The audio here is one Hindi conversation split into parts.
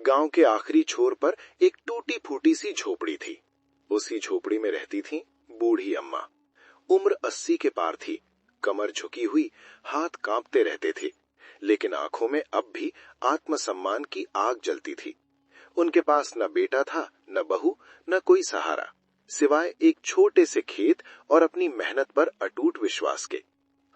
गांव के आखिरी छोर पर एक टूटी फूटी सी झोपड़ी थी। उसी झोपड़ी में रहती थी बूढ़ी अम्मा। उम्र 80 के पार थी, कमर झुकी हुई, हाथ कांपते रहते थे, लेकिन आंखों में अब भी आत्मसम्मान की आग जलती थी। उनके पास न बेटा था, न बहू, न कोई सहारा, सिवाय एक छोटे से खेत और अपनी मेहनत पर अटूट विश्वास के।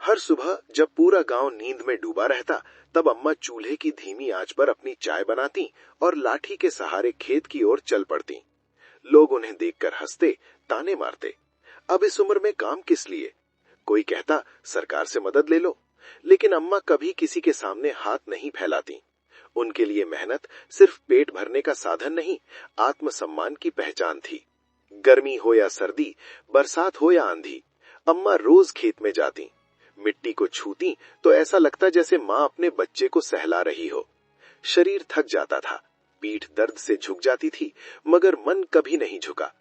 हर सुबह जब पूरा गांव नींद में डूबा रहता, तब अम्मा चूल्हे की धीमी आंच पर अपनी चाय बनाती और लाठी के सहारे खेत की ओर चल पड़ती। लोग उन्हें देखकर हंसते, ताने मारते। अब इस उम्र में काम किस लिए? कोई कहता सरकार से मदद ले लो, लेकिन अम्मा कभी किसी के सामने हाथ नहीं फैलाती। उनके लिए मेहनत सिर्फ पेट भरने का साधन नहीं, आत्मसम्मान की पहचान थी। गर्मी हो या सर्दी, बरसात हो या आंधी, अम्मा रोज खेत में जाती। मिट्टी को छूती तो ऐसा लगता जैसे माँ अपने बच्चे को सहला रही हो। शरीर थक जाता था, पीठ दर्द से झुक जाती थी, मगर मन कभी नहीं झुका।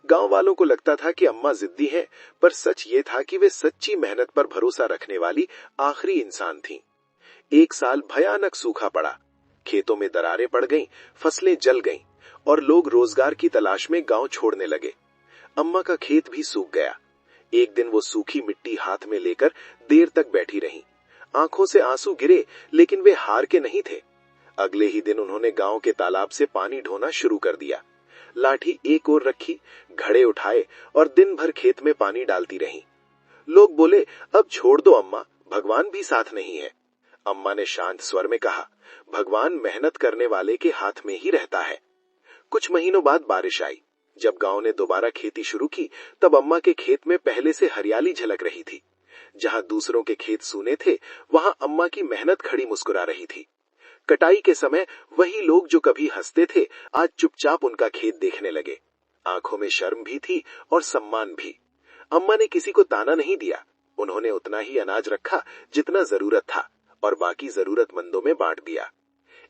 गांव वालों को लगता था कि अम्मा जिद्दी हैं, पर सच ये था कि वे सच्ची मेहनत पर भरोसा रखने वाली आखिरी इंसान थीं। एक साल भयानक सूखा पड़ा, खेतों में दरारें पड़ गईं, फसलें जल गईं और लोग रोजगार की तलाश में गांव छोड़ने लगे। अम्मा का खेत भी सूख गया। एक दिन वो सूखी मिट्टी हाथ में लेकर देर तक बैठी रहीं। आंखों से आंसू गिरे, लेकिन वे हार के नहीं थे। अगले ही दिन उन्होंने गांव के तालाब से पानी ढोना शुरू कर दिया। लाठी एक ओर रखी, घड़े उठाए और दिन भर खेत में पानी डालती रहीं। लोग बोले, अब छोड़ दो अम्मा, भगवान भी साथ नहीं है। अम्मा ने शांत स्वर में कहा, भगवान मेहनत करने वाले के हाथ में ही रहता है। कुछ महीनों बाद बारिश आई। जब गांव ने दोबारा खेती शुरू की, तब अम्मा के खेत में पहले से हरियाली झलक रही थी। जहां दूसरों के खेत सूने थे, वहां अम्मा की मेहनत खड़ी मुस्कुरा रही थी। कटाई के समय वही लोग जो कभी हंसते थे, आज चुपचाप उनका खेत देखने लगे। आंखों में शर्म भी थी और सम्मान भी। अम्मा ने किसी को ताना नहीं दिया। उन्होंने उतना ही अनाज रखा जितना जरूरत था और बाकी जरूरतमंदों में बांट दिया।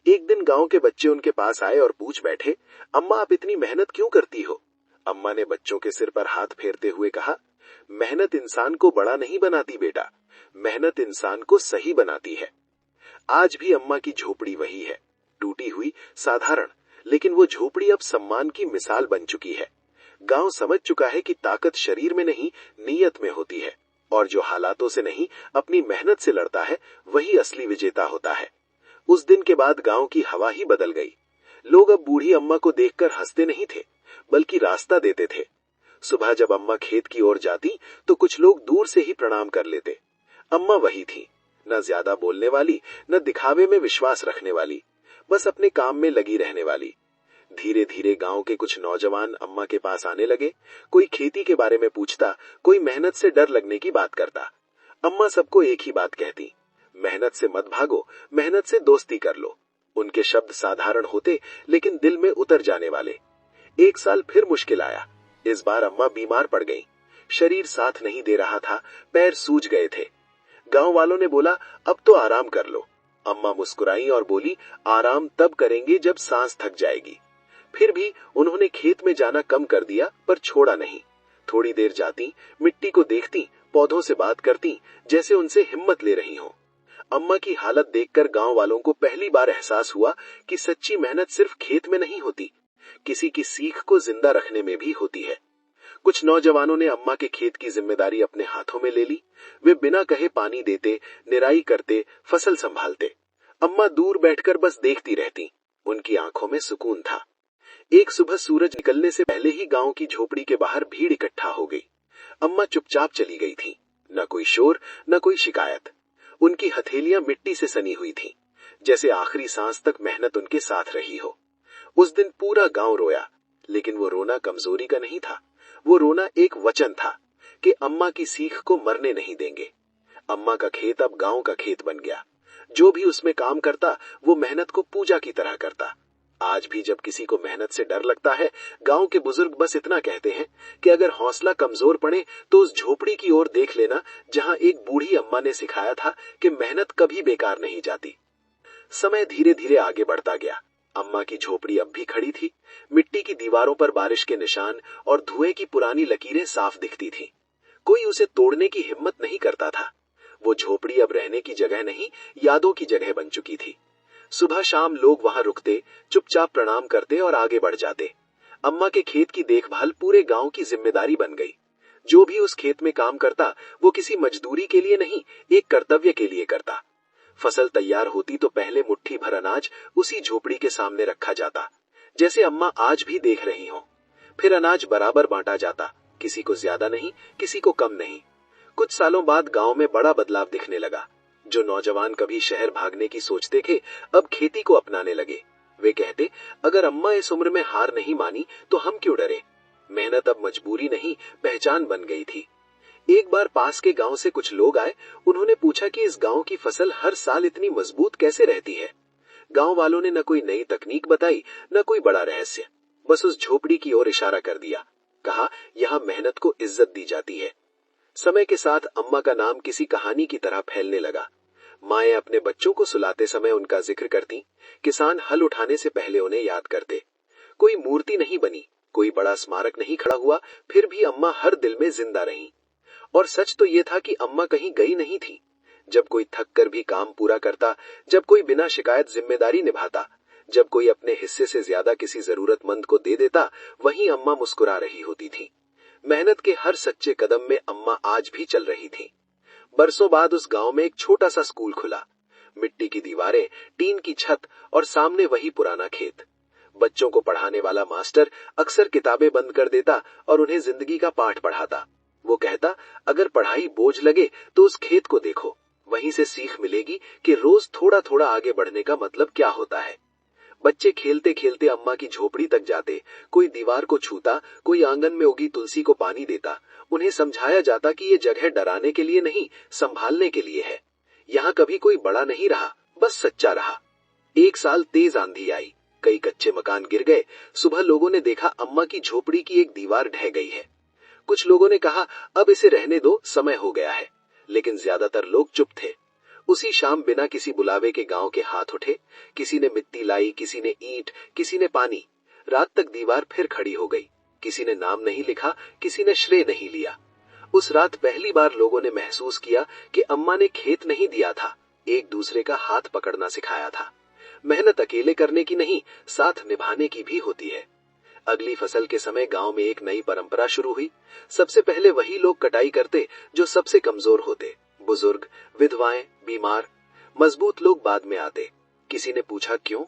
एक दिन गांव के बच्चे उनके पास आए और पूछ बैठे, अम्मा आप इतनी मेहनत क्यों करती हो? अम्मा ने बच्चों के सिर पर हाथ फेरते हुए कहा, मेहनत इंसान को बड़ा नहीं बनाती बेटा, मेहनत इंसान को सही बनाती है। आज भी अम्मा की झोपड़ी वही है, टूटी हुई, साधारण, लेकिन वो झोपड़ी अब सम्मान की मिसाल बन चुकी है। गांव समझ चुका है कि ताकत शरीर में नहीं, नीयत में होती है, और जो हालातों से नहीं, अपनी मेहनत से लड़ता है, वही असली विजेता होता है। उस दिन के बाद गांव की हवा ही बदल गई। लोग अब बूढ़ी अम्मा को देखकर हंसते नहीं थे, बल्कि रास्ता देते थे। सुबह जब अम्मा खेत की ओर जाती, तो कुछ लोग दूर से ही प्रणाम कर लेते। अम्मा वही थी, न ज्यादा बोलने वाली, न दिखावे में विश्वास रखने वाली, बस अपने काम में लगी रहने वाली। धीरे धीरे गांव के कुछ नौजवान अम्मा के पास आने लगे। कोई खेती के बारे में पूछता, कोई मेहनत से डर लगने की बात करता। अम्मा सबको एक ही बात कहती, मेहनत से मत भागो, मेहनत से दोस्ती कर लो। उनके शब्द साधारण होते, लेकिन दिल में उतर जाने वाले। एक साल फिर मुश्किल आया। इस बार अम्मा बीमार पड़ गईं। शरीर साथ नहीं दे रहा था, पैर सूज गए थे। गांव वालों ने बोला, अब तो आराम कर लो। अम्मा मुस्कुराई और बोली, आराम तब करेंगे जब सांस थक जाएगी। फिर भी उन्होंने खेत में जाना कम कर दिया, पर छोड़ा नहीं। थोड़ी देर जाती, मिट्टी को देखती, पौधों से बात करती, जैसे उनसे हिम्मत ले रही हो। अम्मा की हालत देखकर गांव वालों को पहली बार एहसास हुआ कि सच्ची मेहनत सिर्फ खेत में नहीं होती, किसी की सीख को जिंदा रखने में भी होती है। कुछ नौजवानों ने अम्मा के खेत की जिम्मेदारी अपने हाथों में ले ली। वे बिना कहे पानी देते, निराई करते, फसल संभालते। अम्मा दूर बैठकर बस देखती रहती। उनकी आंखों में सुकून था। एक सुबह सूरज निकलने से पहले ही गांव की झोपड़ी के बाहर भीड़ इकट्ठा हो गई। अम्मा चुपचाप चली गई थी, न कोई शोर, न कोई शिकायत। उनकी हथेलियां मिट्टी से सनी हुई थीं, जैसे आखिरी सांस तक मेहनत उनके साथ रही हो। उस दिन पूरा गांव रोया, लेकिन वो रोना कमजोरी का नहीं था। वो रोना एक वचन था कि अम्मा की सीख को मरने नहीं देंगे। अम्मा का खेत अब गांव का खेत बन गया। जो भी उसमें काम करता, वो मेहनत को पूजा की तरह करता। आज भी जब किसी को मेहनत से डर लगता है, गांव के बुजुर्ग बस इतना कहते हैं कि अगर हौसला कमजोर पड़े तो उस झोपड़ी की ओर देख लेना, जहां एक बूढ़ी अम्मा ने सिखाया था कि मेहनत कभी बेकार नहीं जाती। समय धीरे धीरे आगे बढ़ता गया। अम्मा की झोपड़ी अब भी खड़ी थी। मिट्टी की दीवारों पर बारिश के निशान और धुएं की पुरानी लकीरें साफ दिखती थीं। कोई उसे तोड़ने की हिम्मत नहीं करता था। वो झोपड़ी अब रहने की जगह नहीं, यादों की जगह बन चुकी थी। सुबह शाम लोग वहां रुकते, चुपचाप प्रणाम करते और आगे बढ़ जाते। अम्मा के खेत की देखभाल पूरे गांव की जिम्मेदारी बन गई। जो भी उस खेत में काम करता, वो किसी मजदूरी के लिए नहीं, एक कर्तव्य के लिए करता। फसल तैयार होती तो पहले मुट्ठी भर अनाज उसी झोपड़ी के सामने रखा जाता, जैसे अम्मा आज भी देख रही हों। फिर अनाज बराबर बांटा जाता, किसी को ज्यादा नहीं, किसी को कम नहीं। कुछ सालों बाद गांव में बड़ा बदलाव दिखने लगा। जो नौजवान कभी शहर भागने की सोचते थे, अब खेती को अपनाने लगे। वे कहते, अगर अम्मा इस उम्र में हार नहीं मानी तो हम क्यों डरे। मेहनत अब मजबूरी नहीं, पहचान बन गई थी। एक बार पास के गांव से कुछ लोग आए। उन्होंने पूछा कि इस गांव की फसल हर साल इतनी मजबूत कैसे रहती है। गांव वालों ने न कोई नई तकनीक बताई, न कोई बड़ा रहस्य, बस उस झोपड़ी की ओर इशारा कर दिया। कहा, यहाँ मेहनत को इज्जत दी जाती है। समय के साथ अम्मा का नाम किसी कहानी की तरह फैलने लगा। माएं अपने बच्चों को सुलाते समय उनका जिक्र करती, किसान हल उठाने से पहले उन्हें याद करते। कोई मूर्ति नहीं बनी, कोई बड़ा स्मारक नहीं खड़ा हुआ, फिर भी अम्मा हर दिल में जिंदा रहीं। और सच तो ये था कि अम्मा कहीं गई नहीं थी। जब कोई थक कर भी काम पूरा करता, जब कोई बिना शिकायत जिम्मेदारी निभाता, जब कोई अपने हिस्से से ज्यादा किसी जरूरतमंद को दे देता, वहीं अम्मा मुस्कुरा रही होती थी। मेहनत के हर सच्चे कदम में अम्मा आज भी चल रही थी। बरसों बाद उस गांव में एक छोटा सा स्कूल खुला। मिट्टी की दीवारें, टीन की छत और सामने वही पुराना खेत। बच्चों को पढ़ाने वाला मास्टर अक्सर किताबें बंद कर देता और उन्हें जिंदगी का पाठ पढ़ाता। वो कहता, अगर पढ़ाई बोझ लगे तो उस खेत को देखो, वहीं से सीख मिलेगी कि रोज थोड़ा थोड़ा आगे बढ़ने का मतलब क्या होता है। बच्चे खेलते खेलते अम्मा की झोपड़ी तक जाते, कोई दीवार को छूता, कोई आंगन में उगी तुलसी को पानी देता। उन्हें समझाया जाता कि ये जगह डराने के लिए नहीं, संभालने के लिए है। यहाँ कभी कोई बड़ा नहीं रहा, बस सच्चा रहा। एक साल तेज आंधी आई, कई कच्चे मकान गिर गए। सुबह लोगों ने देखा अम्मा की झोपड़ी की एक दीवार ढह गई है। कुछ लोगों ने कहा, अब इसे रहने दो, समय हो गया है। लेकिन ज्यादातर लोग चुप थे। उसी शाम बिना किसी बुलावे के गांव के हाथ उठे। किसी ने मिट्टी लाई, किसी ने ईंट, किसी ने पानी। रात तक दीवार फिर खड़ी हो गई। किसी ने नाम नहीं लिखा, किसी ने श्रेय नहीं लिया। उस रात पहली बार लोगों ने महसूस किया कि अम्मा ने खेत नहीं दिया था, एक दूसरे का हाथ पकड़ना सिखाया था। मेहनत अकेले करने की नहीं, साथ निभाने की भी होती है। अगली फसल के समय गांव में एक नई परंपरा शुरू हुई। सबसे पहले वही लोग कटाई करते जो सबसे कमजोर होते, बुजुर्ग, विधवाएं, बीमार। मजबूत लोग बाद में आते। किसी ने पूछा क्यों?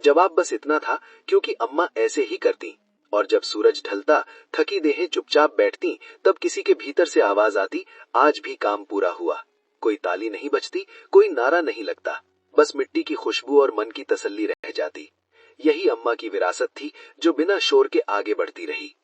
जवाब बस इतना था, क्योंकि अम्मा ऐसे ही करती। और जब सूरज ढलता, थकी देहें चुपचाप बैठती, तब किसी के भीतर से आवाज आती, आज भी काम पूरा हुआ। कोई ताली नहीं बजती, कोई नारा नहीं लगता, बस मिट्टी की खुशबू और मन की तसल्ली रह जाती। यही अम्मा की विरासत थी, जो बिना शोर के आगे बढ़ती रही।